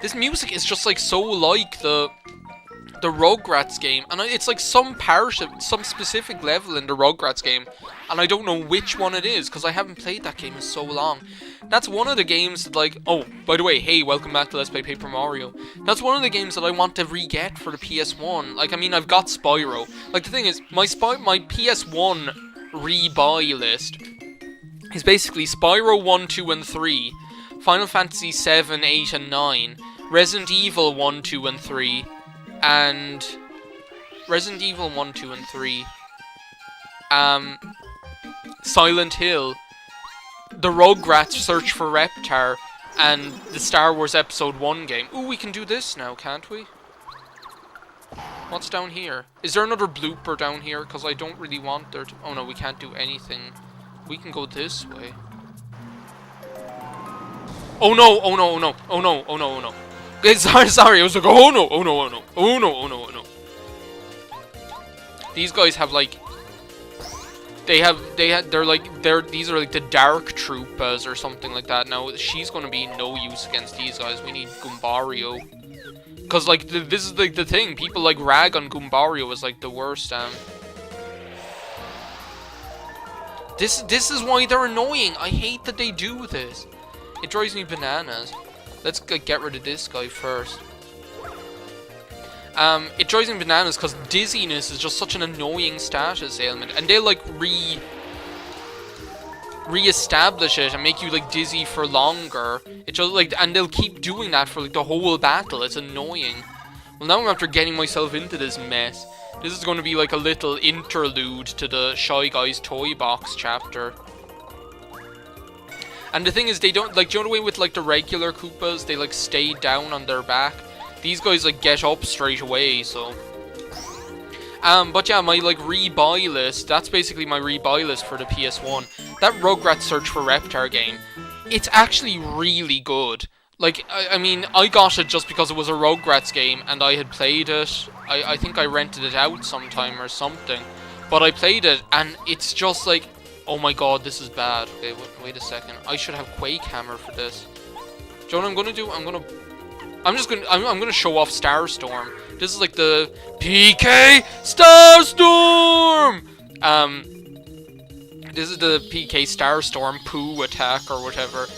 This music is just like so like the Rugrats game, and it's like some specific level in the Rugrats game, and I don't know which one it is because I haven't played that game in so long. That's one of the games that, like, oh, by the way, hey, welcome back to Let's Play Paper Mario. That's one of the games that I want to re-get for the PS1. Like, I mean, I've got Spyro. Like, the thing is, my PS1 re-buy list is basically Spyro 1, 2, and 3, Final Fantasy 7, 8, and 9, Resident Evil 1, 2, and 3, and Resident Evil 1, 2, and 3, Silent Hill, the Rugrats Search for Reptar, and the Star Wars Episode 1 game. Ooh, we can do this now, can't we? What's down here? Is there another blooper down here? Because I don't really want there to... Oh no, we can't do anything. We can go this way. Oh no, oh no, oh no, oh no, oh no, oh no. Sorry, I was like, oh no, oh no, oh no, oh no, oh no, oh no. These guys have like... these are like the Dark Troopers or something like that. Now, she's gonna be no use against these guys. We need Goombario. Because, like, this is like the thing. People like rag on Goombario as like the worst. This is why they're annoying. I hate that they do this. It drives me bananas. Let's get rid of this guy first. It drives me bananas because dizziness is just such an annoying status ailment, and they'll like re-establish it and make you like dizzy for longer. It just like, and they'll keep doing that for like the whole battle. It's annoying. Well, now I'm after getting myself into this mess. This is going to be like a little interlude to the Shy Guys Toy Box chapter. And the thing is, they don't, like, do you know the way with, like, the regular Koopas, they, like, stay down on their back? These guys, like, get up straight away, so... but yeah, my, like, re-buy list, that's basically my re-buy list for the PS1. That Rugrats Search for Reptar game, it's actually really good. Like, I mean, I got it just because it was a Rugrats game, and I had played it. I think I rented it out sometime or something. But I played it, and it's just, like... Oh my god, this is bad. Okay, wait a second. I should have Quake Hammer for this. Do you know what I'm gonna do? I'm gonna show off Starstorm. This is like the PK Starstorm! This is the PK Starstorm Poo attack or whatever.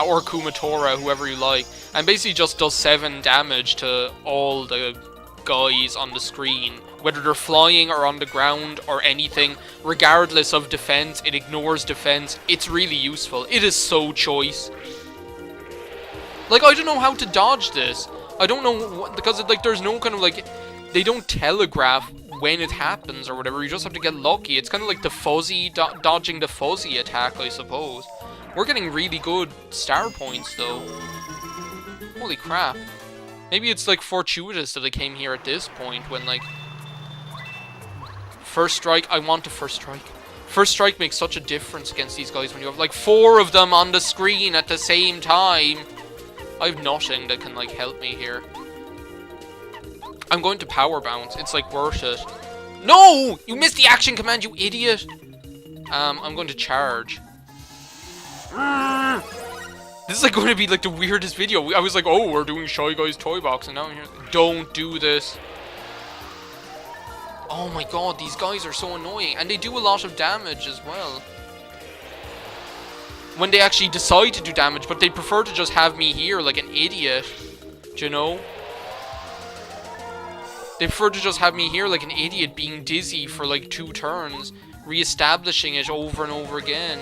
Or Kumatora, whoever you like. And basically just does 7 damage to all the guys on the screen. Whether they're flying or on the ground or anything, regardless of defense, it ignores defense. It's really useful. It is so choice. Like, I don't know how to dodge this. I don't know, because like there's no kind of like, they don't telegraph when it happens or whatever. You just have to get lucky. It's kind of like the fuzzy, dodging the fuzzy attack, I suppose. We're getting really good star points though. Holy crap. Maybe it's like fortuitous that I came here at this point when like... First strike, I want a first strike. First strike makes such a difference against these guys when you have like 4 of them on the screen at the same time. I have nothing that can like help me here. I'm going to power bounce. It's like worth it. No! You missed the action command, you idiot! I'm going to charge. This is like going to be like the weirdest video. I was like, oh, we're doing Shy Guys Toy Box, and now I'm here. Don't do this. Oh my god, these guys are so annoying. And they do a lot of damage as well. When they actually decide to do damage, but they prefer to just have me here like an idiot. Do you know? They prefer to just have me here like an idiot being dizzy for like 2 turns. Re-establishing it over and over again.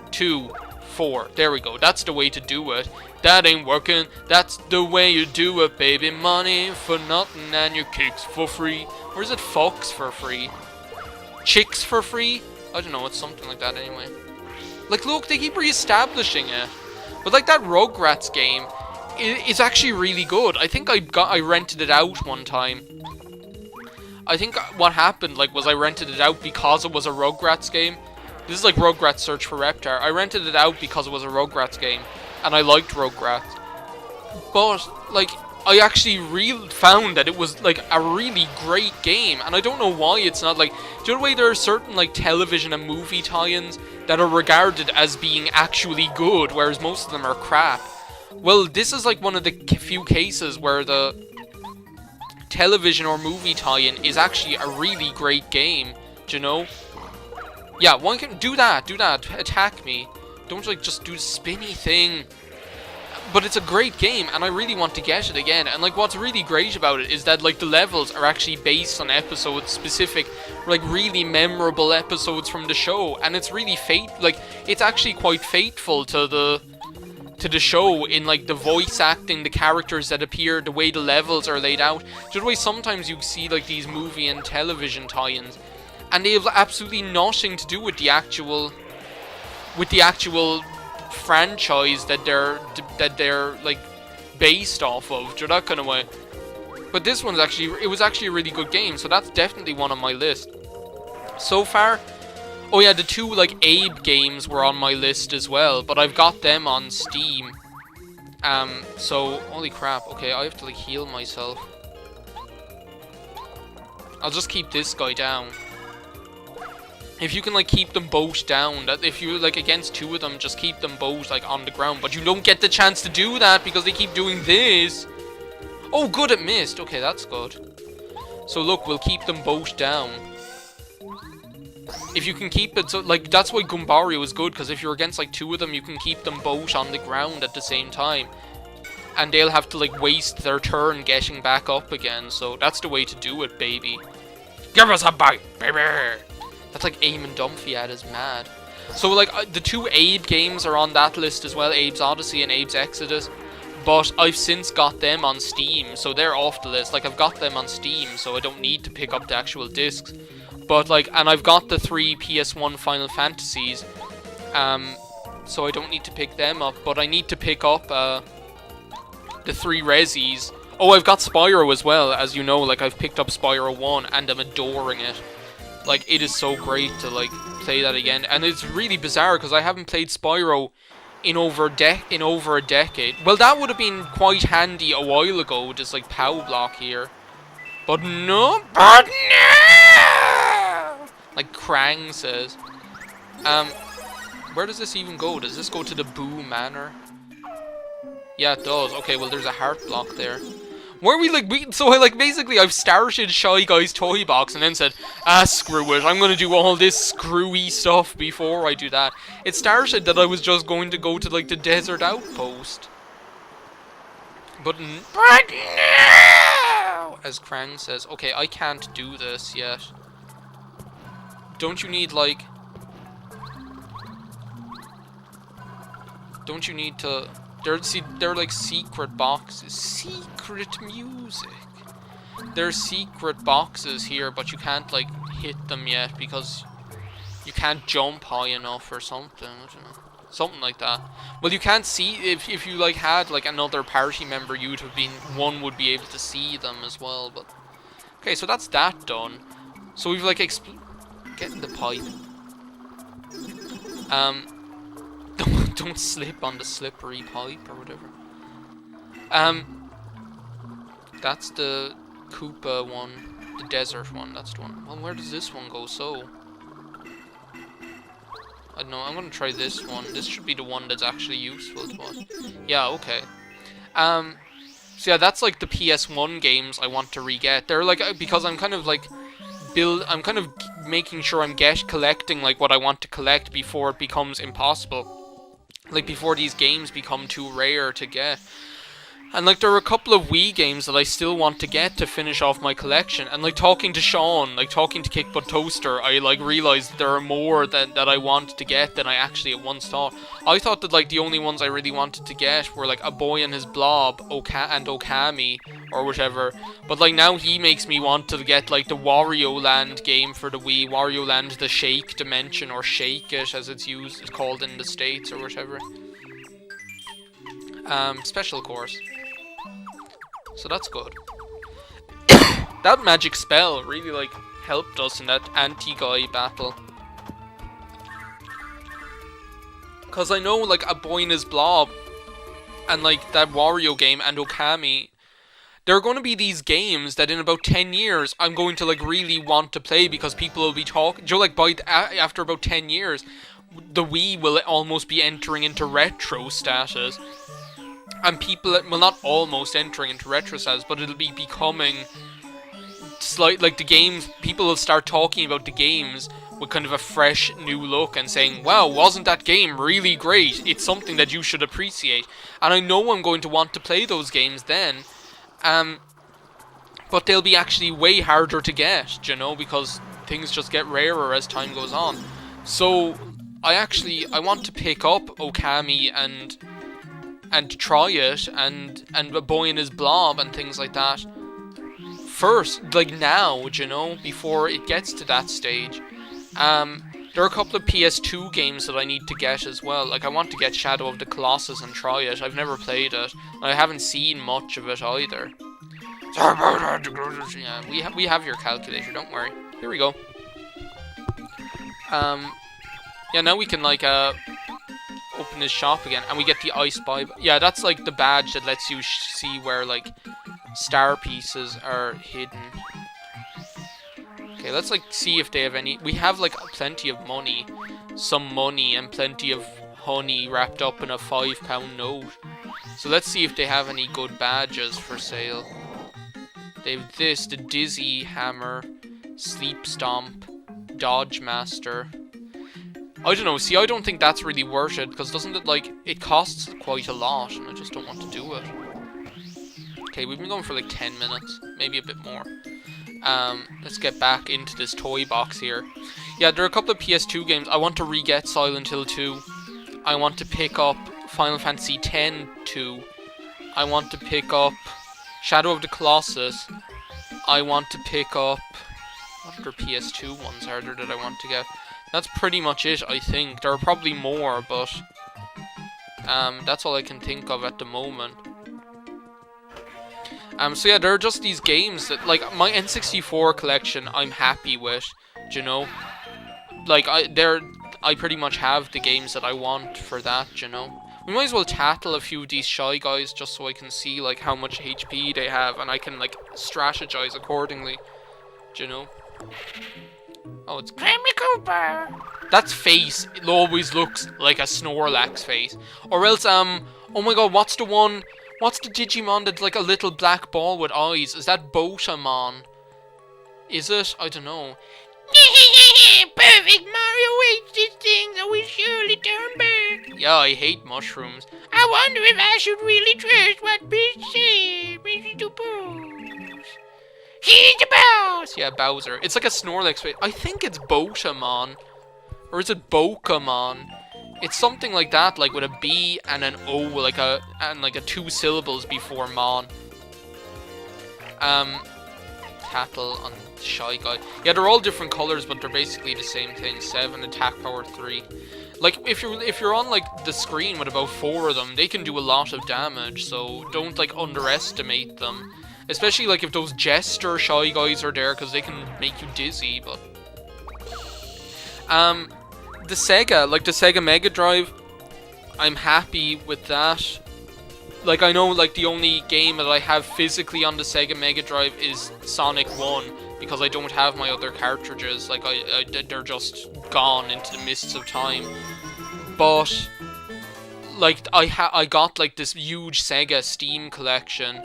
2, 4. There we go. That's the way to do it. That ain't working. That's the way you do it, baby. Money for nothing and your kicks for free. Or is it fucks for free? Chicks for free? I don't know. It's something like that anyway. Like, look, they keep re-establishing it. But like that Rugrats game, it's actually really good. I think I rented it out one time. I think what happened like was I rented it out because it was a Rugrats game. This is like Rugrats Search for Reptar. I rented it out because it was a Rugrats game, and I liked Rugrats. But like, I actually found that it was like a really great game, and I don't know why it's not like. Do you know the way there are certain like television and movie tie-ins that are regarded as being actually good, whereas most of them are crap? Well, this is like one of the few cases where the television or movie tie-in is actually a really great game. Do you know? Yeah, one can do that. Do that. Attack me. Don't like just do the spinny thing. But it's a great game, and I really want to get it again. And like, what's really great about it is that like the levels are actually based on episodes specific, like really memorable episodes from the show, and it's really it's actually quite faithful to the show in like the voice acting, the characters that appear, the way the levels are laid out. Just the way sometimes you see like these movie and television tie-ins, and they have absolutely nothing to do with the actual franchise that they're like based off of, that kind of way. But this one's it was actually a really good game, so that's definitely one on my list so far. Oh yeah, the 2 like Abe games were on my list as well, but I've got them on Steam. So holy crap. Okay, I have to like heal myself. I'll just keep this guy down. If you can like keep them both down, that if you like against 2 of them, just keep them both like on the ground. But you don't get the chance to do that because they keep doing this. Oh good, it missed. Okay, that's good. So look, we'll keep them both down. If you can keep it, so like that's why Gumbario is good, because if you're against like 2 of them, you can keep them both on the ground at the same time. And they'll have to like waste their turn getting back up again. So that's the way to do it, baby. Give us a bite, baby. That's like Eamon Dunphy is mad. So like the 2 Abe games are on that list as well, Abe's Odyssey and Abe's Exodus. But I've since got them on Steam, so they're off the list. Like I've got them on Steam, so I don't need to pick up the actual discs. But like, and I've got the 3 PS1 Final Fantasies, so I don't need to pick them up. But I need to pick up the 3 Resis. Oh, I've got Spyro as well, as you know. Like I've picked up Spyro 1 and I'm adoring it. Like, it is so great to, like, play that again. And it's really bizarre, because I haven't played Spyro in over a decade. Well, that would have been quite handy a while ago, this, like, POW block here. But no! Like Krang says. Where does this even go? Does this go to the Boo Manor? Yeah, it does. Okay, well, there's a heart block there. Where basically I've started Shy Guy's Toy Box and then said, screw it, I'm gonna do all this screwy stuff before I do that. It started that I was just going to go to like the Desert Outpost. But no! As Krang says, okay, I can't do this yet. Don't you need like... Don't you need to... They're like secret boxes. Secret music. There's secret boxes here, but you can't like hit them yet because you can't jump high enough or something. I don't know. Something like that. Well, you can't see if you like had like another party member, one would be able to see them as well. But okay, so that's that done. So we've like get in the pipe. Don't slip on the slippery pipe or whatever. That's the Koopa one, the desert one, that's the one. Well, where does this one go? So, I don't know, I'm gonna try this one. This should be the one that's actually useful to us. Yeah, okay. So yeah, that's like the PS1 games I want to re-get. They're like, because I'm kind of like, I'm kind of making sure I'm collecting like what I want to collect before it becomes impossible. Like, before these games become too rare to get. And, like, there are a couple of Wii games that I still want to get to finish off my collection. And, like, talking to Sean, like, talking to Kick Butt Toaster, I, like, realized there are more that I want to get than I actually at once thought. I thought that, like, the only ones I really wanted to get were, like, A Boy and His Blob, and Okami, or whatever. But, like, now he makes me want to get, like, the Wario Land game for the Wii. Wario Land, the Shake Dimension, or Shake It, as it's called in the States, or whatever. Special course. So that's good. That magic spell really, like, helped us in that anti-guy battle. Because I know, like, A Boy and His Blob, and, like, that Wario game, and Okami, there are going to be these games that in about 10 years, I'm going to, like, really want to play, because people will be talking, like, after about 10 years, the Wii will almost be entering into retro status. and people, well, not almost entering into retro styles, but it'll be becoming like the games, people will start talking about the games with kind of a fresh new look and saying, wow, wasn't that game really great? It's something that you should appreciate. And I know I'm going to want to play those games then, but they'll be actually way harder to get, you know, because things just get rarer as time goes on. So I want to pick up Okami and try it, and A Boy and His Blob and things like that first, like now, you know, before it gets to that stage. There are a couple of PS2 games that I need to get as well. Like, I want to get Shadow of the Colossus and try it. I've never played it, and I haven't seen much of it either. Yeah, we have your calculator, don't worry. Here we go. Yeah, now we can, like, open his shop again, and we get the Ice Bible. Yeah, that's, like, the badge that lets you see where, like, star pieces are hidden. Okay, let's, like, see if they have any. We have, like, plenty of money. Some money and plenty of honey wrapped up in a £5 note. So let's see if they have any good badges for sale. They have this, the Dizzy Hammer, Sleep Stomp, Dodge Master. I don't know, see, I don't think that's really worth it, because doesn't it, like, it costs quite a lot, and I just don't want to do it. Okay, we've been going for like 10 minutes, maybe a bit more. Let's get back into this toy box here. Yeah, there are a couple of PS2 games. I want to re-get Silent Hill 2. I want to pick up Final Fantasy X 2. I want to pick up Shadow of the Colossus. I want to pick up... what other PS2 ones are there that I want to get? That's pretty much it, I think. There are probably more, but... that's all I can think of at the moment. So yeah, there are just these games that, like, my N64 collection, I'm happy with, do you know? Like, I pretty much have the games that I want for that, you know? We might as well tattle a few of these Shy Guys just so I can see, like, how much HP they have, and I can, like, strategize accordingly, do you know? Oh, it's Grammy Cooper! That face, it always looks like a Snorlax face. Or else, oh my god, what's the Digimon that's like a little black ball with eyes? Is that Botamon? Is it? I don't know. Perfect, Mario hates this thing, so we surely turn back. Yeah, I hate mushrooms. I wonder if I should really trust what Peach said. Mr. Bowser. He's the boss! Yeah, Bowser. It's like a Snorlax face. I think it's Botamon. Or is it Bokamon? It's something like that, like with a B and an O, like a 2 syllables before Mon. Tattle on Shy Guy. Yeah, they're all different colors, but they're basically the same thing. 7, attack power 3. Like, if you're on, like, the screen with about 4 of them, they can do a lot of damage, so don't, like, underestimate them. Especially, like, if those Jester Shy Guys are there, because they can make you dizzy, but... the Sega, like, the Sega Mega Drive, I'm happy with that. Like, I know, like, the only game that I have physically on the Sega Mega Drive is Sonic 1, because I don't have my other cartridges. Like, they're just gone into the mists of time. But, like, I got, like, this huge Sega Steam collection.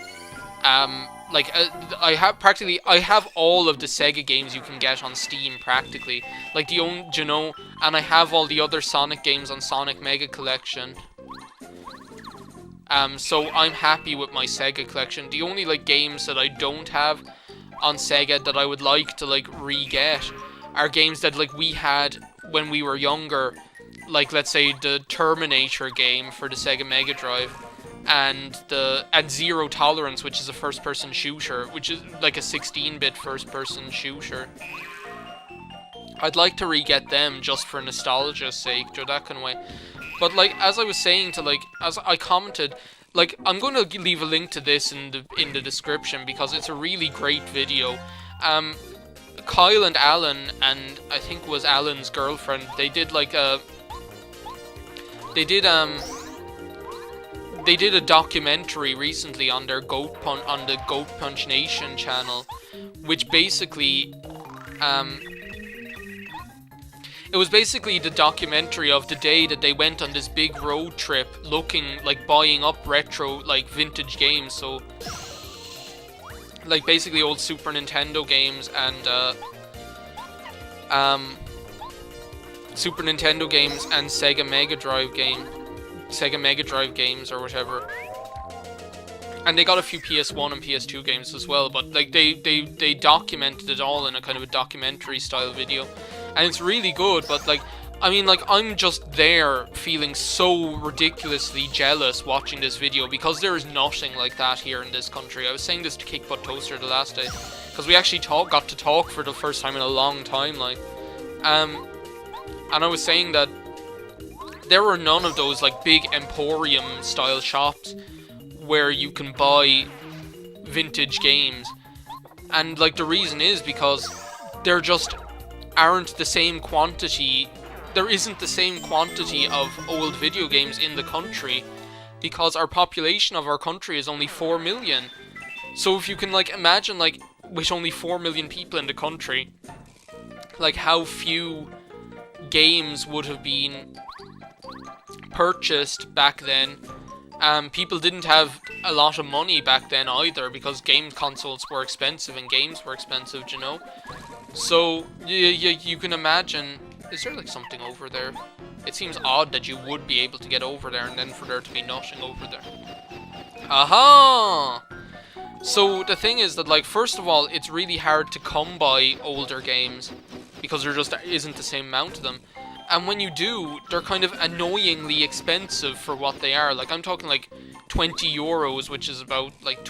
Like, I have all of the Sega games you can get on Steam, practically. Like, you know, and I have all the other Sonic games on Sonic Mega Collection. So I'm happy with my Sega collection. The only, like, games that I don't have on Sega that I would like to, like, re-get are games that, like, we had when we were younger. Like, let's say, the Terminator game for the Sega Mega Drive. And Zero Tolerance, which is a first-person shooter, which is like a 16-bit first-person shooter. I'd like to re-get them just for nostalgia's sake, or that kind of way. But, like, as I was saying to, like, as I commented, like, I'm going to leave a link to this in the description because it's a really great video. Kyle and Alan, and I think it was Alan's girlfriend, they did, like, They did a documentary recently on their on the Goat Punch Nation channel, which basically, It was basically the documentary of the day that they went on this big road trip, looking like buying up retro, like vintage games. So, like basically old Super Nintendo games and Super Nintendo games and Sega Mega Drive games or whatever. And they got a few PS1 and PS2 games as well, but like they documented it all in a kind of a documentary style video. And it's really good, but like, I mean, like, I'm just there feeling so ridiculously jealous watching this video, because there is nothing like that here in this country. I was saying this to Kickbutt Toaster the last day, because we actually got to talk for the first time in a long time, like, and I was saying that there were none of those, like, big emporium style shops where you can buy vintage games. And like, the reason is because there just aren't the same quantity, there isn't the same quantity of old video games in the country, because our population of our country is only 4 million. So if you can like imagine, like, with only 4 million people in the country, like how few games would have been purchased back then. People didn't have a lot of money back then either, because game consoles were expensive and games were expensive, you know? So, you can imagine... Is there, like, something over there? It seems odd that you would be able to get over there and then for there to be nothing over there. Aha! So, the thing is that, like, first of all, it's really hard to come by older games, because there just isn't the same amount of them. And when you do, they're kind of annoyingly expensive for what they are. Like, I'm talking like 20 euros, which is about like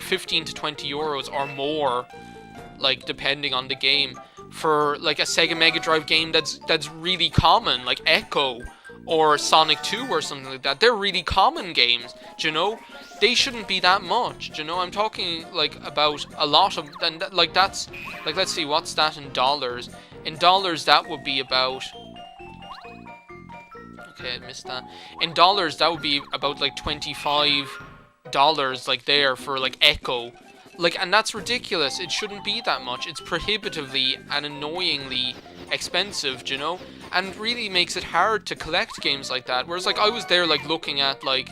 15 to 20 euros or more, like, depending on the game, for like a Sega Mega Drive game that's really common, like Echo or Sonic 2 or something like that. They're really common games, do you know? They shouldn't be that much, do you know? I'm talking like about a lot of, and like that's like, let's see, what's that in dollars? In dollars, that would be about... Okay, I missed that. In dollars, that would be about like $25, like, there for like Echo. Like, and that's ridiculous. It shouldn't be that much. It's prohibitively and annoyingly expensive, do you know? And really makes it hard to collect games like that. Whereas, like, I was there, like, looking at, like...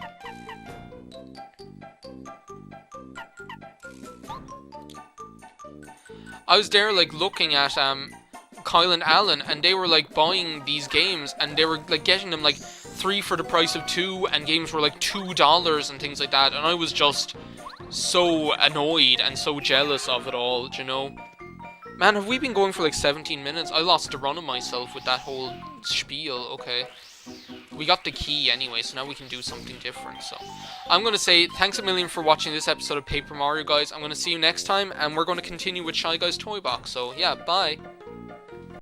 I was there, like, looking at, Kyle and Alan, and they were like buying these games, and they were like getting them like 3 for the price of 2, and games were like $2 and things like that, and I was just so annoyed and so jealous of it all, do you know? Man, have we been going for like 17 minutes? I lost the run of myself with that whole spiel. Okay, we got the key anyway, so now we can do something different. So I'm gonna say thanks a million for watching this episode of Paper Mario, guys. I'm gonna see you next time, and we're gonna continue with Shy Guy's Toy Box. So yeah, bye.